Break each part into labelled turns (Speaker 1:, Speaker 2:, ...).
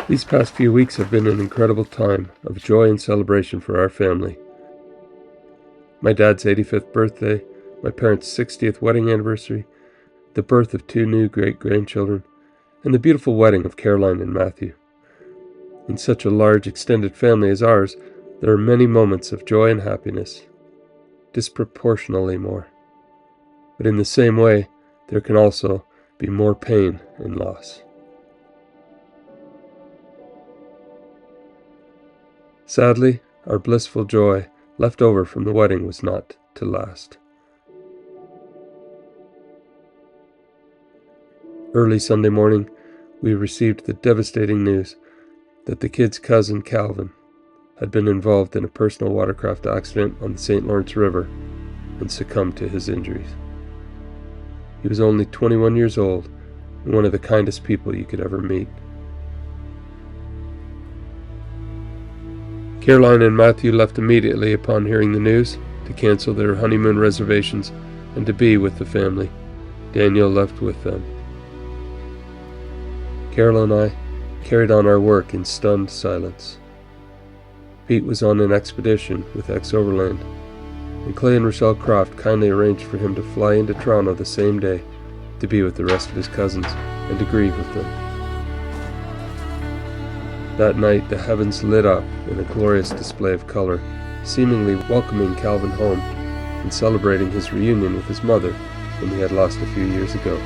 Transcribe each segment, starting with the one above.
Speaker 1: These past few weeks have been an incredible time of joy and celebration for our family. My dad's 85th birthday, my parents' 60th wedding anniversary, the birth of 2 new great-grandchildren, and the beautiful wedding of Caroline and Matthew. In such a large extended family as ours, there are many moments of joy and happiness, disproportionately more. But in the same way, there can also be more pain and loss. Sadly, our blissful joy left over from the wedding was not to last. Early Sunday morning, we received the devastating news that the kid's cousin Calvin had been involved in a personal watercraft accident on the St. Lawrence River and succumbed to his injuries. He was only 21 years old and one of the kindest people you could ever meet. Caroline and Matthew left immediately upon hearing the news to cancel their honeymoon reservations and to be with the family. Daniel left with them. Carol and I carried on our work in stunned silence. Pete was on an expedition with Ex-Overland, and Clay and Rochelle Croft kindly arranged for him to fly into Toronto the same day to be with the rest of his cousins and to grieve with them. That night the heavens lit up in a glorious display of color, seemingly welcoming Calvin home and celebrating his reunion with his mother, whom he had lost a few years ago.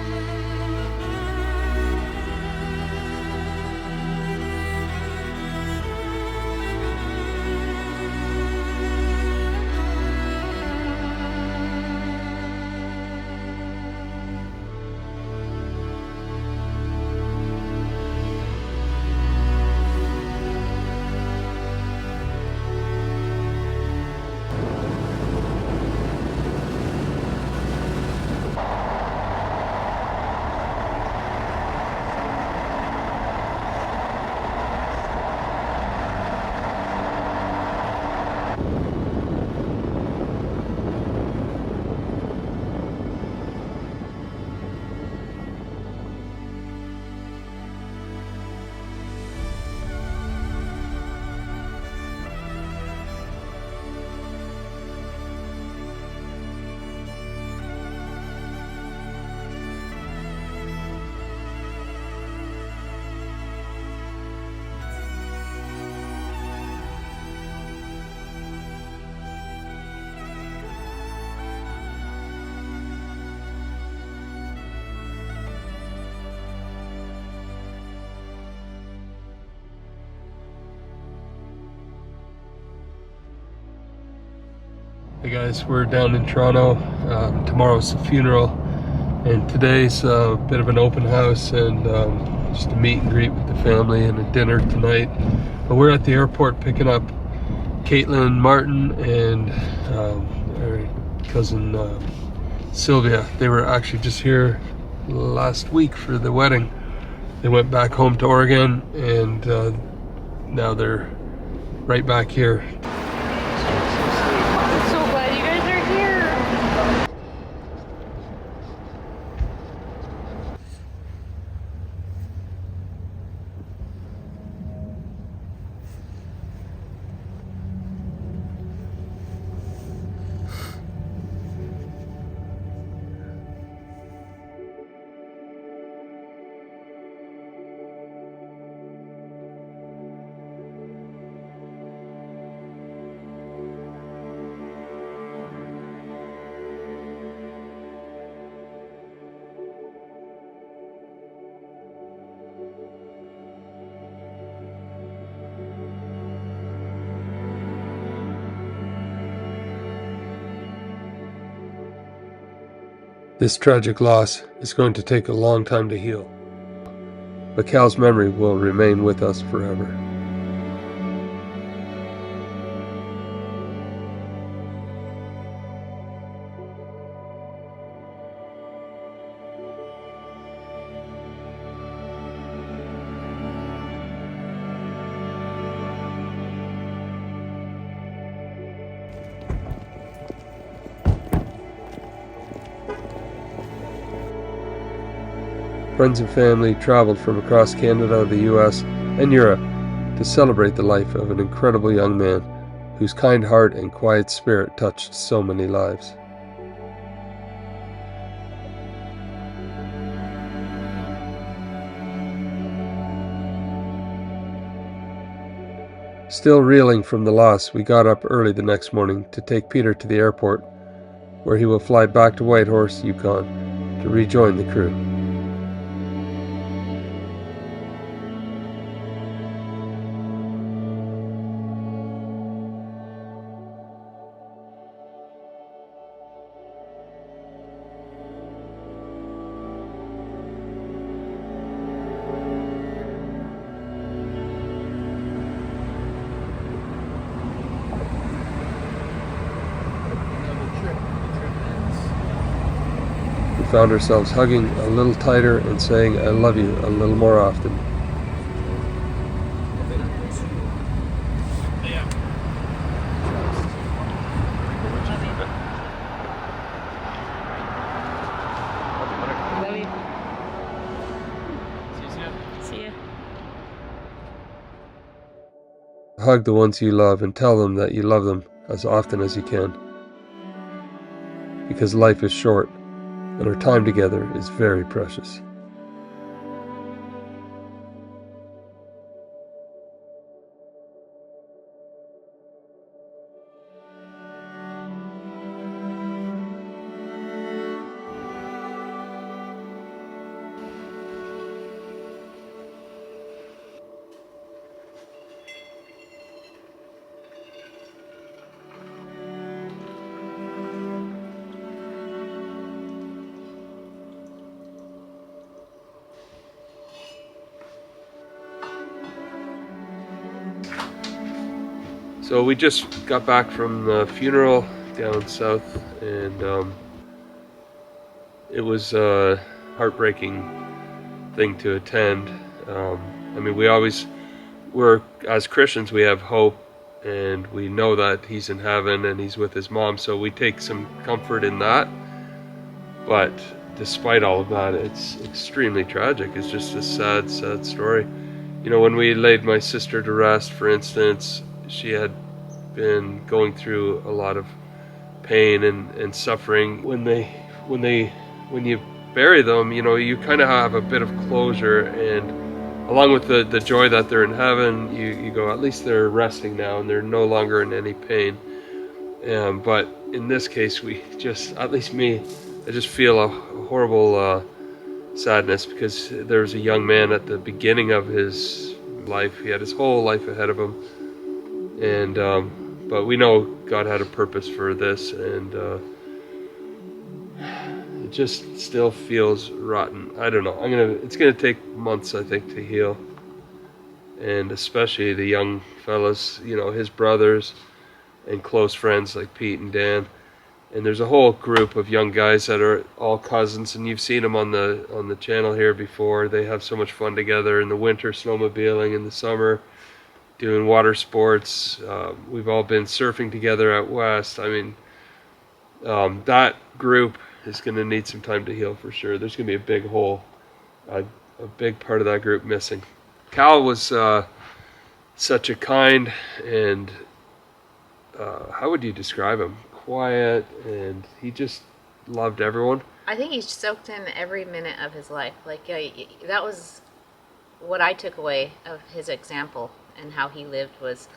Speaker 1: Hey guys, we're down in Toronto. Tomorrow's the funeral, and today's a bit of an open house and just a meet and greet with the family and a dinner tonight. But we're at the airport picking up Caitlin Martin and our cousin Sylvia. They were actually just here last week for the wedding. They went back home to Oregon, and now they're right back here. This tragic loss is going to take a long time to heal, but Cal's memory will remain with us forever. Friends and family traveled from across Canada, the US, and Yura to celebrate the life of an incredible young man whose kind heart and quiet spirit touched so many lives. Still reeling from the loss, we got up early the next morning to take Peter to the airport, where he will fly back to Whitehorse, Yukon, to rejoin the crew. We found ourselves hugging a little tighter and saying "I love you" a little more often.
Speaker 2: See ya.
Speaker 1: Hug the ones you love and tell them that you love them as often as you can. Because life is short and our time together is very precious. So we just got back from the funeral down south, and it was a heartbreaking thing to attend. I mean, as Christians, we have hope, and we know that he's in heaven and he's with his mom, so we take some comfort in that. But despite all of that, it's extremely tragic. It's just a sad, sad story. You know, when we laid my sister to rest, for instance, she had been going through a lot of pain and suffering. When you bury them, you know, you kind of have a bit of closure, and along with the joy that they're in heaven, you go, at least they're resting now and they're no longer in any pain. But in this case, at least me, I just feel a horrible sadness, because there was a young man at the beginning of his life. He had his whole life ahead of him, and but we know God had a purpose for this, and it just still feels rotten. I don't know. It's gonna take months, I think, to heal, and especially the young fellas, you know, his brothers and close friends like Pete and Dan. And there's a whole group of young guys that are all cousins, and you've seen them on the channel here before. They have so much fun together in the winter, snowmobiling, in the summer, doing water sports. We've all been surfing together out west. I mean, that group is going to need some time to heal for sure. There's going to be a big hole, a big part of that group missing. Cal was such a kind and how would you describe him? Quiet, and he just loved everyone.
Speaker 2: I think he soaked in every minute of his life. Like, that was what I took away of his example and how he lived was,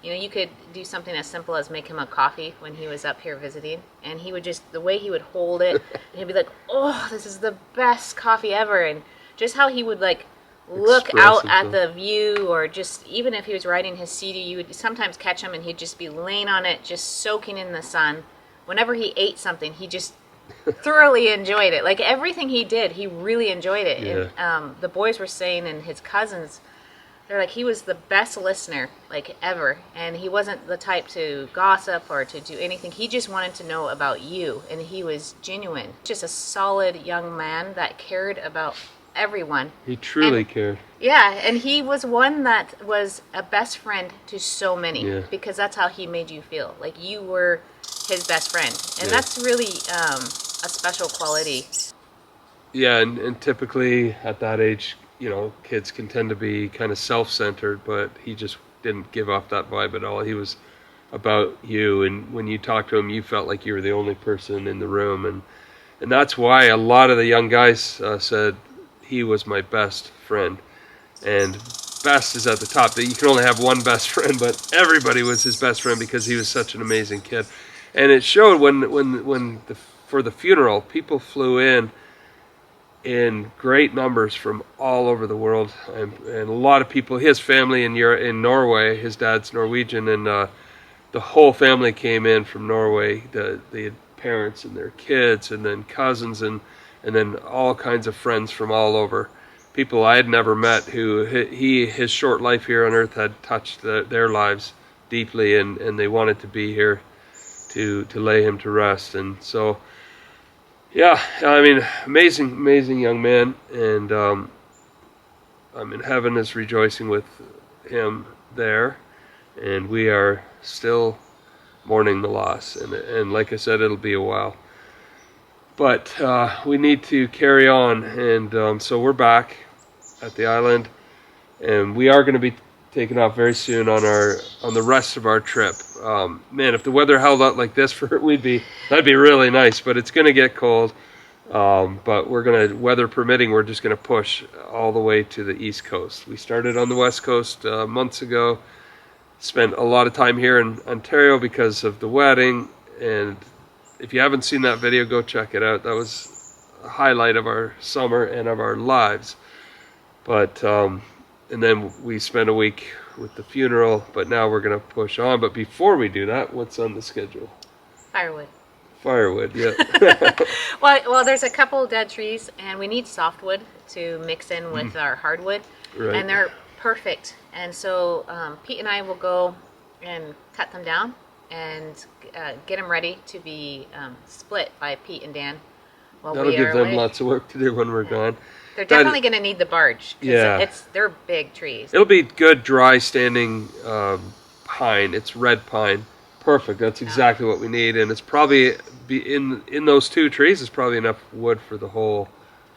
Speaker 2: you know, you could do something as simple as make him a coffee when he was up here visiting, and he would just, the way he would hold it, and he'd be like, oh, this is the best coffee ever, and just how he would, like, look out at the view, or just, even if he was riding his CD, you would sometimes catch him and he'd just be laying on it, just soaking in the sun. Whenever he ate something, he just thoroughly enjoyed it. Like, everything he did, he really enjoyed it.
Speaker 1: Yeah.
Speaker 2: And the boys were saying, and his cousins, they're like, he was the best listener, like, ever. And he wasn't the type to gossip or to do anything. He just wanted to know about you, and he was genuine. Just a solid young man that cared about everyone.
Speaker 1: He truly cared.
Speaker 2: Yeah, and he was one that was a best friend to so many, because that's how he made you feel. Like, you were his best friend. And that's really a special quality.
Speaker 1: Yeah, and typically at that age, you know, kids can tend to be kind of self-centered, but he just didn't give off that vibe at all. He was about you, and when you talked to him, you felt like you were the only person in the room, and that's why a lot of the young guys said he was my best friend. And best is at the top. That you can only have one best friend, but everybody was his best friend because he was such an amazing kid. And it showed for the funeral, people flew in great numbers from all over the world, and a lot of people. His family in Norway. His dad's Norwegian, and the whole family came in from Norway. The parents and their kids, and then cousins, and then all kinds of friends from all over. People I had never met, who his short life here on Earth had touched their lives deeply, and they wanted to be here to lay him to rest. And so, yeah, I mean, amazing young man, and I mean, heaven is rejoicing with him there, and we are still mourning the loss. And like I said, it'll be a while. But we need to carry on, and so we're back at the island, and we are going to be taking off very soon on the rest of our trip. Man, if the weather held out like this, that'd be really nice. But it's going to get cold. But we're going to, weather permitting, we're just going to push all the way to the East Coast. We started on the West Coast months ago. Spent a lot of time here in Ontario because of the wedding, and if you haven't seen that video, go check it out. That was a highlight of our summer and of our lives. But and then we spent a week with the funeral, but now we're going to push on. But before we do that, what's on the schedule?
Speaker 2: Firewood.
Speaker 1: Firewood, yeah.
Speaker 2: Well, there's a couple dead trees, and we need softwood to mix in with our hardwood,
Speaker 1: Right.
Speaker 2: and they're perfect. And so Pete and I will go and cut them down and get them ready to be split by Pete and Dan while
Speaker 1: That'll
Speaker 2: we
Speaker 1: give
Speaker 2: are
Speaker 1: them
Speaker 2: away.
Speaker 1: lots of work to do when we're gone.
Speaker 2: They're definitely going to need the barge. 'Cause
Speaker 1: Yeah.
Speaker 2: they're big trees.
Speaker 1: It'll be good, dry, standing pine. It's red pine. Perfect. That's exactly what we need, and it's probably in those two trees is probably enough wood for the whole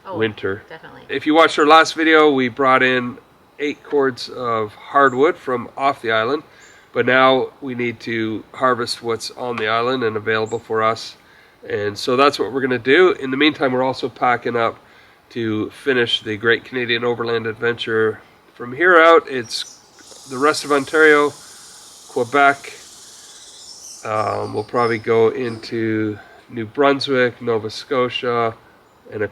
Speaker 1: winter.
Speaker 2: Definitely.
Speaker 1: If you watched our last video, we brought in 8 cords of hardwood from off the island, but now we need to harvest what's on the island and available for us, and so that's what we're going to do. In the meantime, we're also packing up to finish the Great Canadian Overland Adventure. From here out, it's the rest of Ontario, Quebec. We'll probably go into New Brunswick, Nova Scotia, and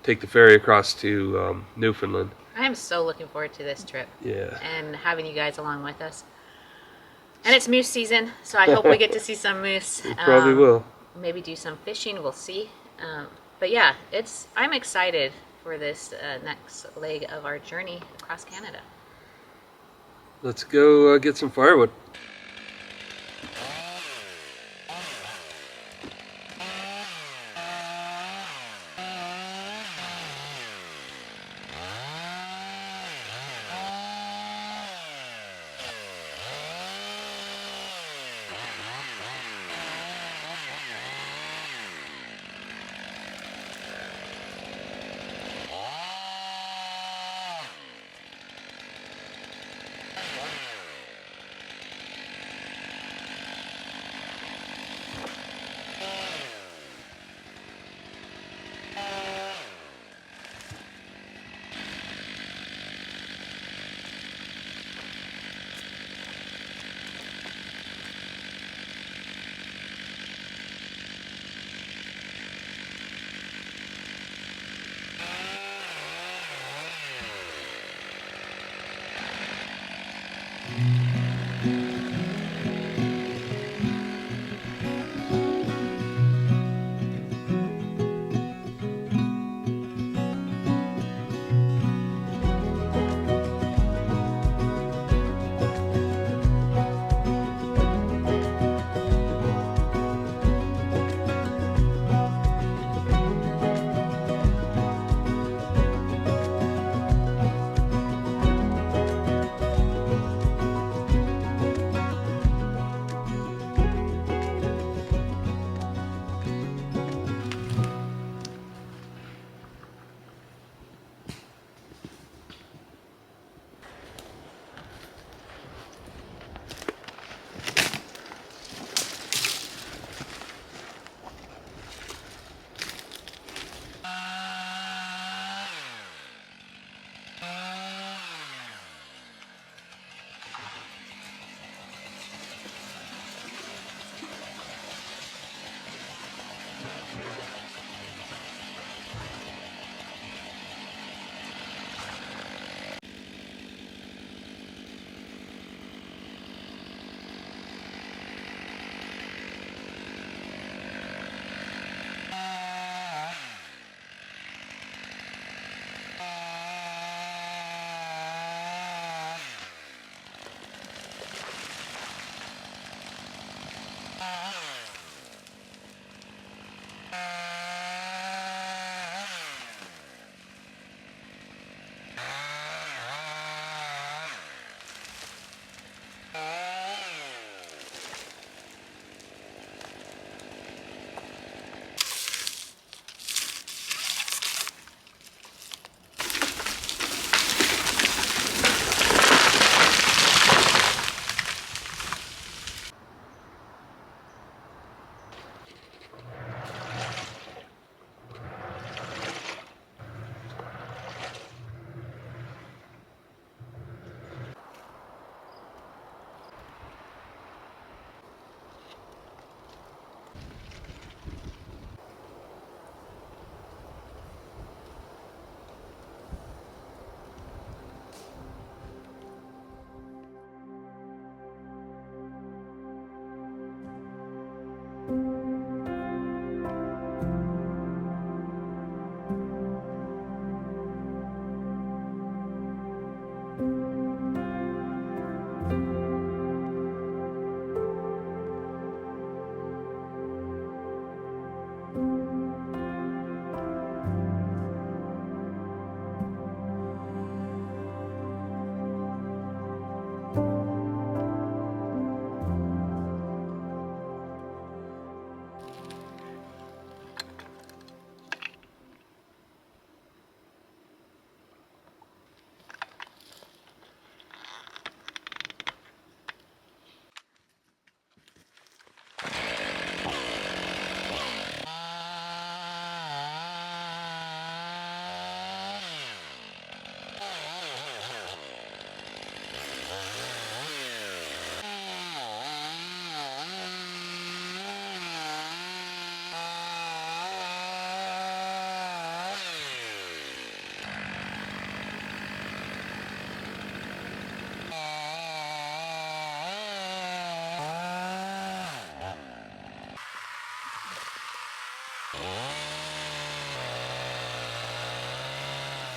Speaker 1: take the ferry across to Newfoundland.
Speaker 2: I am so looking forward to this trip.
Speaker 1: Yeah.
Speaker 2: And having you guys along with us. And it's moose season, so I hope we get to see some moose.
Speaker 1: We probably will.
Speaker 2: Maybe do some fishing. We'll see. But yeah, I'm excited for this next leg of our journey across Canada.
Speaker 1: Let's go get some firewood.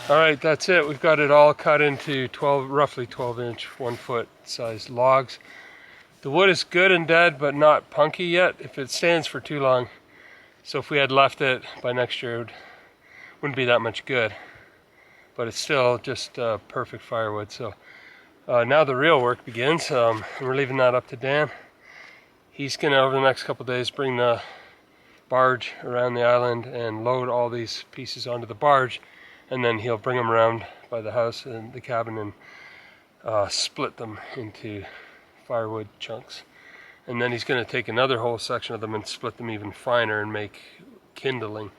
Speaker 1: All right, that's it. We've got it all cut into roughly 12-inch, 1-foot size logs. The wood is good and dead, but not punky yet. If it stands for too long, so if we had left it by next year, it wouldn't be that much good. But it's still just perfect firewood. So now the real work begins. We're leaving that up to Dan. He's gonna, over the next couple of days, bring the barge around the island and load all these pieces onto the barge, and then he'll bring them around by the house and the cabin and split them into firewood chunks. And then he's going to take another whole section of them and split them even finer and make kindling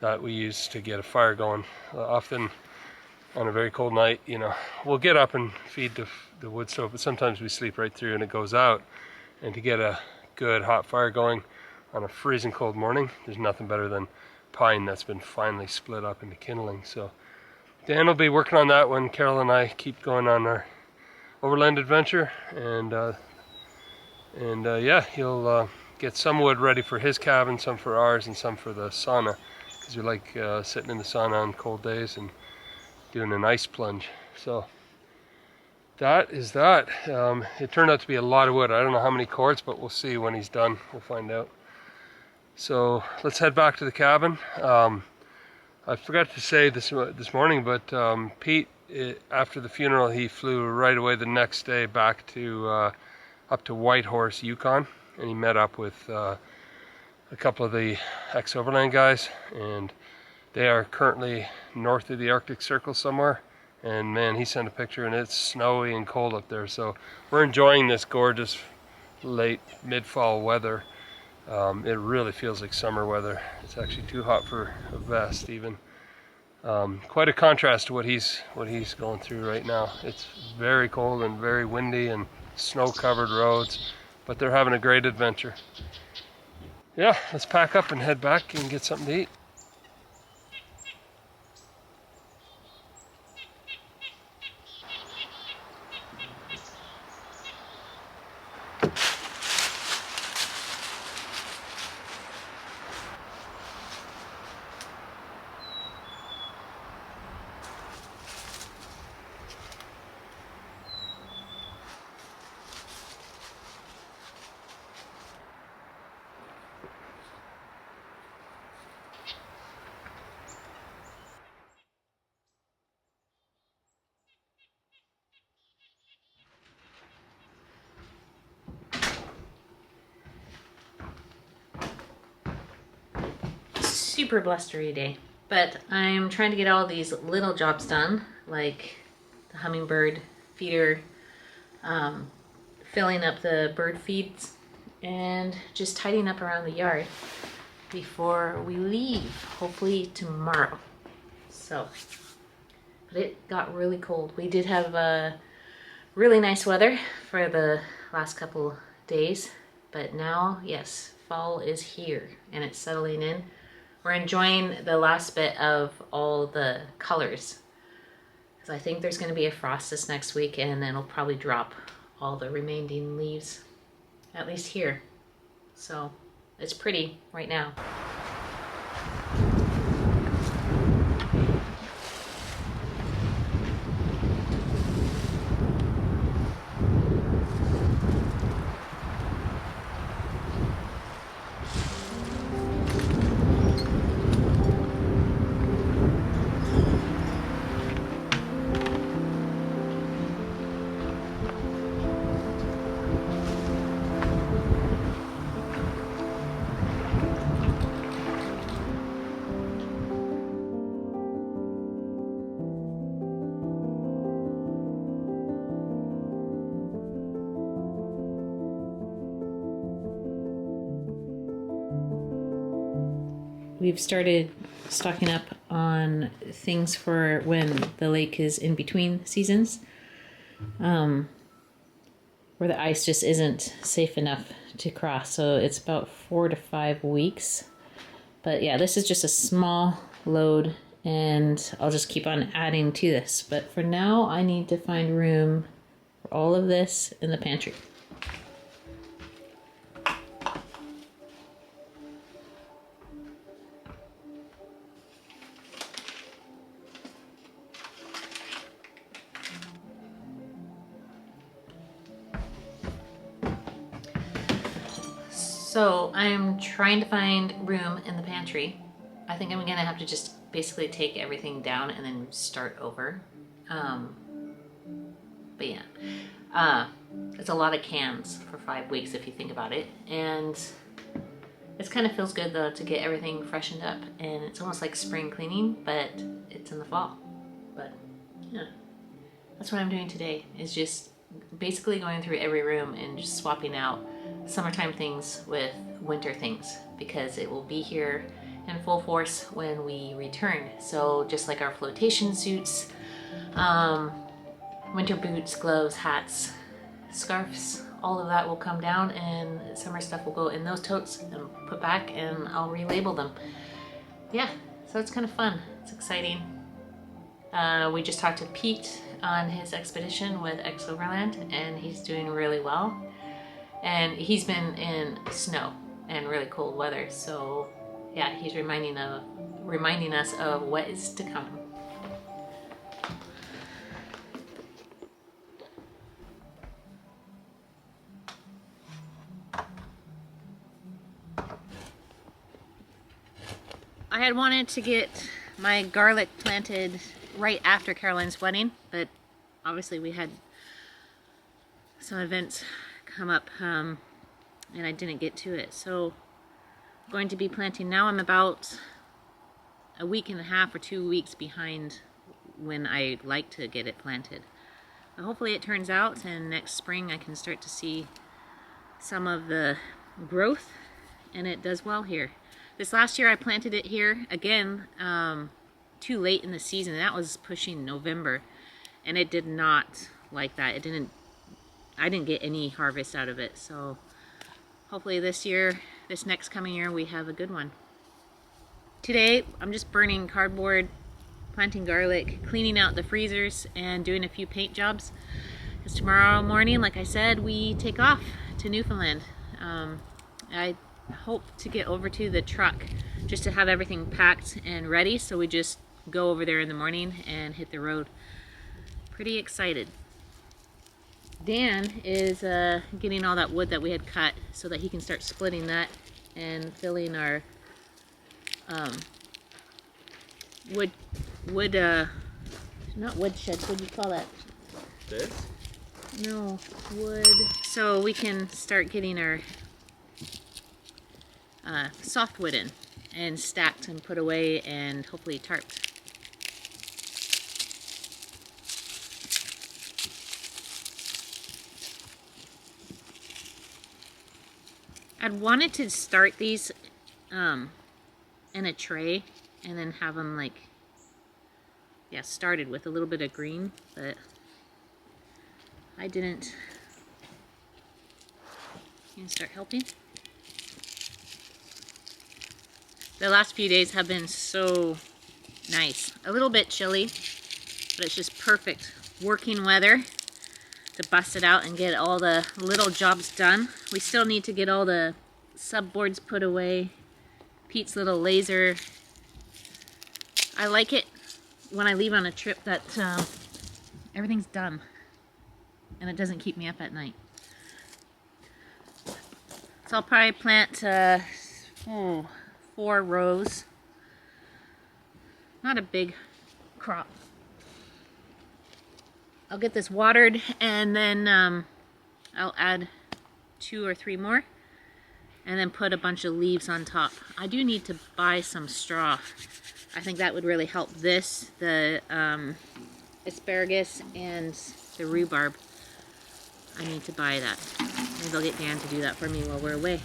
Speaker 1: that we use to get a fire going. Often on a very cold night, you know, we'll get up and feed the wood stove, but sometimes we sleep right through and it goes out. And to get a good hot fire going on a freezing cold morning, there's nothing better than pine that's been finely split up into kindling. So Dan will be working on that when Carol and I keep going on our overland adventure, and yeah, he'll get some wood ready for his cabin, some for ours, and some for the sauna, because we like sitting in the sauna on cold days and doing an ice plunge. So that is that. It turned out to be a lot of wood. I don't know how many cords, but we'll see when he's done. We'll find out. So let's head back to the cabin. I forgot to say this morning, but Pete, after the funeral, he flew right away the next day back to up to Whitehorse, Yukon, and he met up with a couple of the ex-Overland guys, and they are currently north of the Arctic Circle somewhere. And man, he sent a picture, and it's snowy and cold up there. So we're enjoying this gorgeous late mid-fall weather. It really feels like summer weather. It's actually too hot for a vest even. Quite a contrast to what he's going through right now. It's very cold and very windy and snow-covered roads, but they're having a great adventure. Yeah, let's pack up and head back and get something to eat.
Speaker 2: Super blustery day, but I'm trying to get all these little jobs done, like the hummingbird feeder, filling up the bird feeds, and just tidying up around the yard before we leave, hopefully tomorrow. So, but it got really cold. We did have really nice weather for the last couple days, but now, yes, fall is here and it's settling in. We're enjoying the last bit of all the colors, because I think there's going to be a frost this next week, and then it'll probably drop all the remaining leaves, at least here. So it's pretty right now. We've started stocking up on things for when the lake is in between seasons, where the ice just isn't safe enough to cross. So it's about 4 to 5 weeks. But yeah, this is just a small load, and I'll just keep on adding to this. But for now, I need to find room for all of this in the pantry. So I'm trying to find room in the pantry. I think I'm gonna have to just basically take everything down and then start over. But yeah, it's a lot of cans for 5 weeks if you think about it. And it kind of feels good though to get everything freshened up. And it's almost like spring cleaning, but it's in the fall. But yeah, that's what I'm doing today, is just basically going through every room and just swapping out summertime things with winter things, because it will be here in full force when we return. So just like our flotation suits, winter boots, gloves, hats, scarves, all of that will come down, and summer stuff will go in those totes and put back, and I'll relabel them. Yeah, so it's kind of fun. It's exciting. We just talked to Pete on his expedition with X Overland, and he's doing really well. And he's been in snow and really cold weather, so yeah, he's reminding us of what is to come. I had wanted to get my garlic planted right after Caroline's wedding, but obviously we had some events come up and I didn't get to it. So I'm going to be planting now. I'm about a week and a half or 2 weeks behind when I like to get it planted. But hopefully it turns out, and next spring I can start to see some of the growth, and it does well here. This last year I planted it here again too late in the season. That was pushing November, and it did not like that. I didn't get any harvest out of it. So hopefully this next coming year, we have a good one. Today I'm just burning cardboard, planting garlic, cleaning out the freezers, and doing a few paint jobs. Because tomorrow morning, like I said, we take off to Newfoundland. I hope to get over to the truck just to have everything packed and ready, so we just go over there in the morning and hit the road. Pretty excited. Dan is getting all that wood that we had cut so that he can start splitting that and filling our not wood sheds, what do you call that?
Speaker 1: This?
Speaker 2: No, wood. So we can start getting our softwood in and stacked and put away and hopefully tarped. I'd wanted to start these in a tray and then have them started with a little bit of green, but I didn't. You can start helping. The last few days have been so nice. A little bit chilly, but it's just perfect working weather to bust it out and get all the little jobs done. We still need to get all the subboards put away. Pete's little laser. I like it when I leave on a trip that everything's done and it doesn't keep me up at night. So I'll probably plant 4 rows. Not a big crop. I'll get this watered, and then I'll add 2 or 3 more and then put a bunch of leaves on top. I do need to buy some straw. I think that would really help this, the asparagus and the rhubarb. I need to buy that. Maybe I'll get Dan to do that for me while we're away.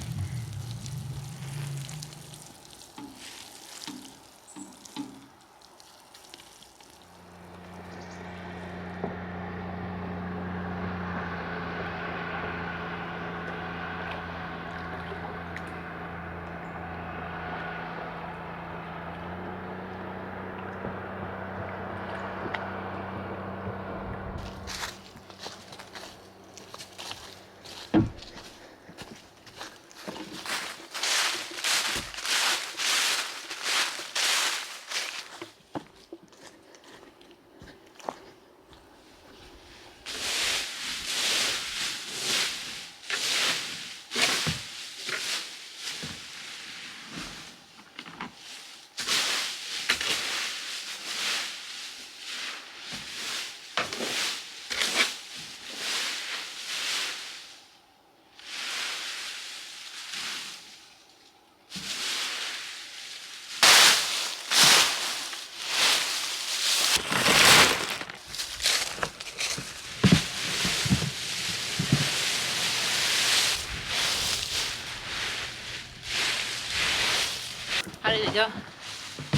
Speaker 2: you go?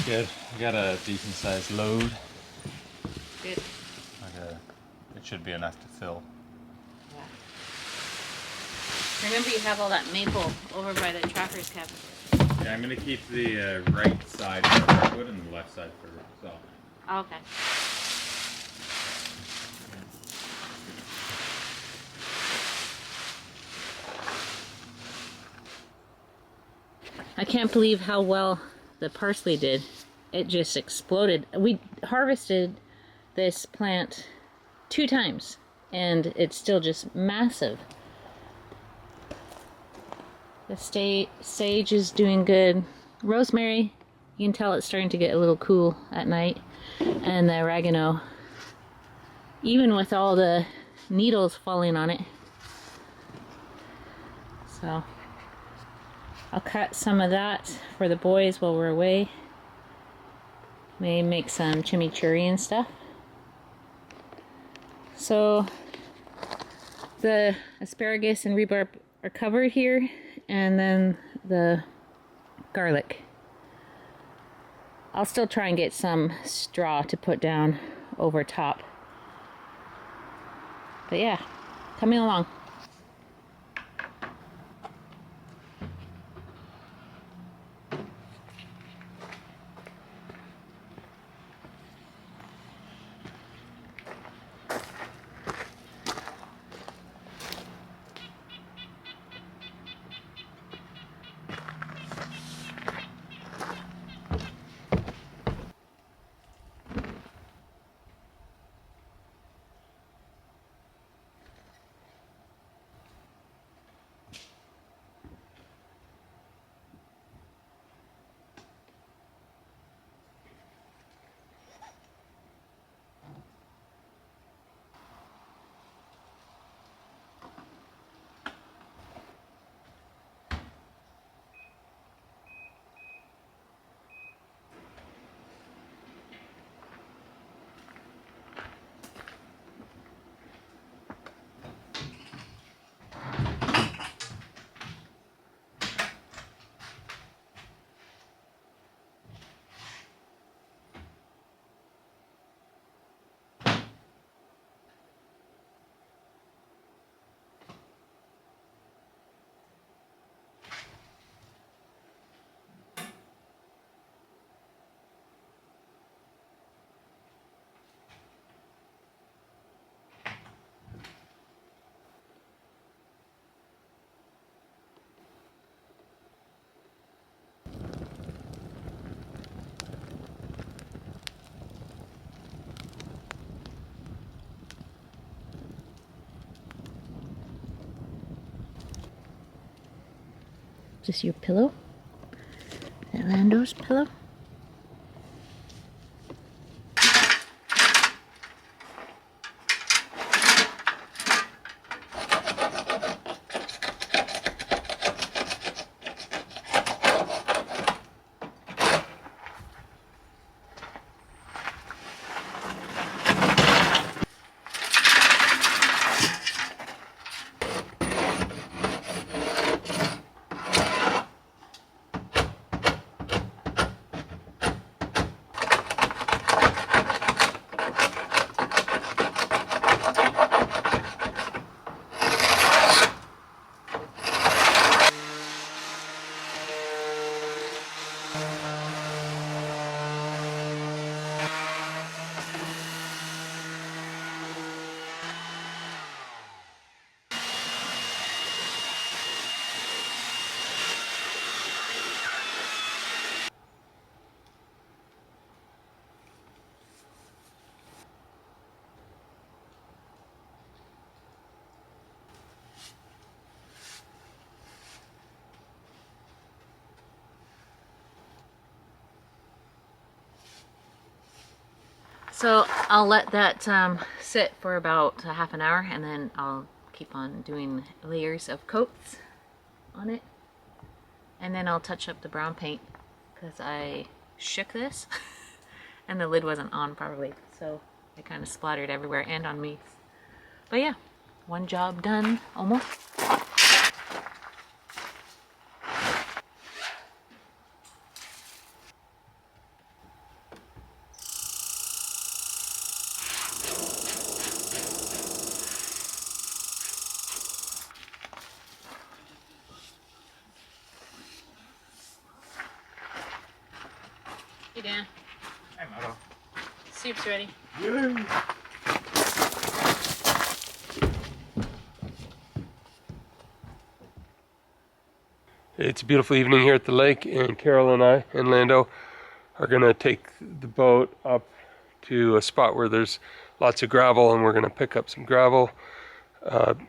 Speaker 3: Good. I got a decent sized load.
Speaker 2: Good.
Speaker 3: It should be enough to fill.
Speaker 2: Yeah. Remember you have all that maple over by the tractor's cabin.
Speaker 3: Yeah, I'm gonna keep the right side for hardwood and the left side for softwood.
Speaker 2: Oh, okay. I can't believe how well the parsley did. It just exploded. We harvested this plant 2 times and it's still just massive. The sage is doing good. Rosemary, you can tell it's starting to get a little cool at night. And the oregano, even with all the needles falling on it. So I'll cut some of that for the boys while we're away. May make some chimichurri and stuff. So the asparagus and rhubarb are covered here, and then the garlic. I'll still try and get some straw to put down over top. But yeah, coming along. Is this your pillow? Is that Lando's pillow? So I'll let that sit for about a half an hour, and then I'll keep on doing layers of coats on it. And then I'll touch up the brown paint because I shook this and the lid wasn't on properly, so it kind of splattered everywhere and on me. But yeah, one job done almost. Dan.
Speaker 3: Hey, Moto.
Speaker 2: Soup's ready.
Speaker 1: It's a beautiful evening here at the lake, and Carol and I and Lando are going to take the boat up to a spot where there's lots of gravel, and we're going to pick up some gravel.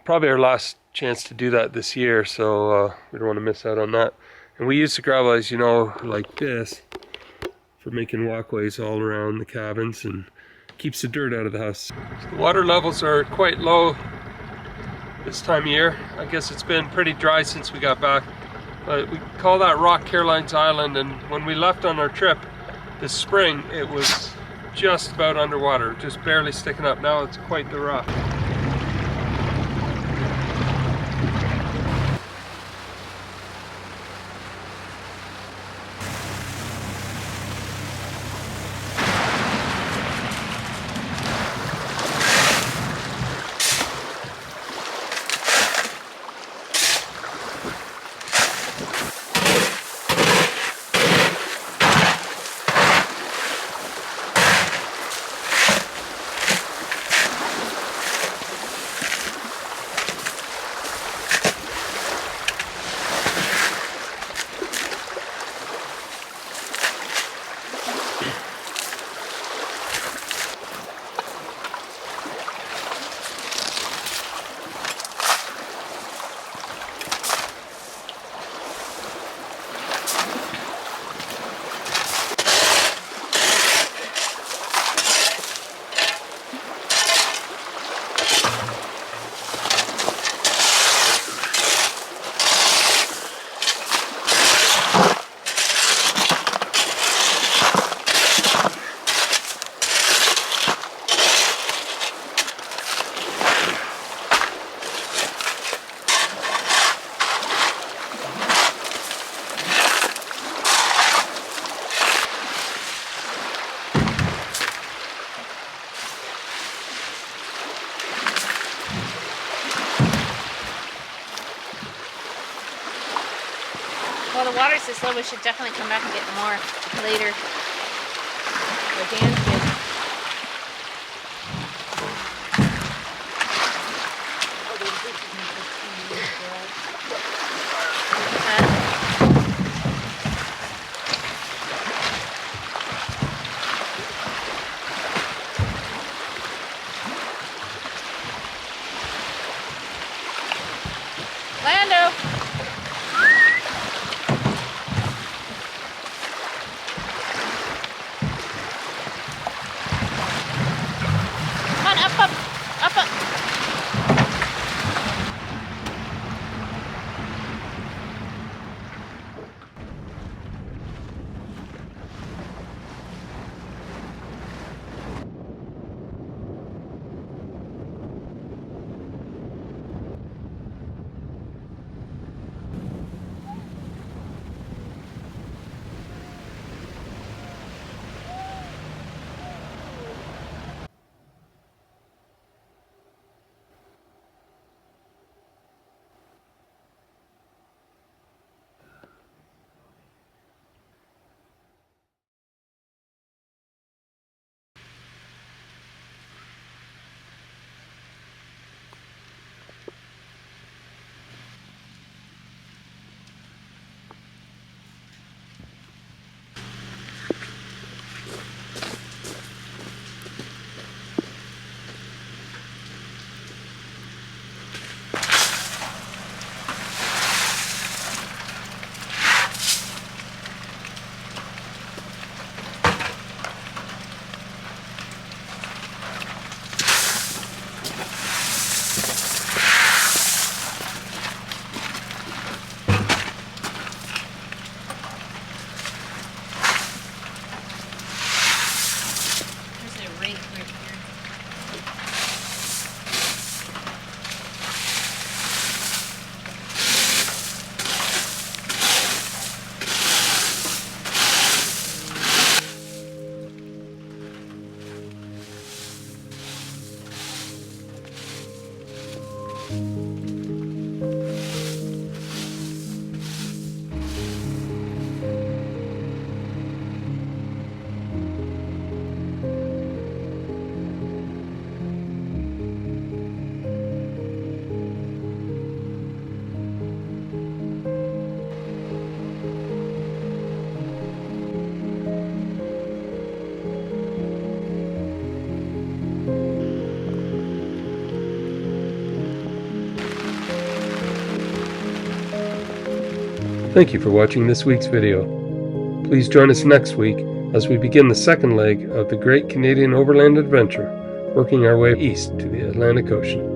Speaker 1: Probably our last chance to do that this year, so we don't want to miss out on that. And we use the gravel, as you know, like this, for making walkways all around the cabins and keeps the dirt out of the house. The water levels are quite low this time of year. I guess it's been pretty dry since we got back. But we call that Rock Caroline's Island, and when we left on our trip this spring, it was just about underwater, just barely sticking up. Now it's quite the rock.
Speaker 2: Well, the water's this low, we should definitely come back and get more later. Or Dan did. Lando!
Speaker 1: Thank you for watching this week's video. Please join us next week as we begin the second leg of the Great Canadian Overland Adventure, working our way east to the Atlantic Ocean.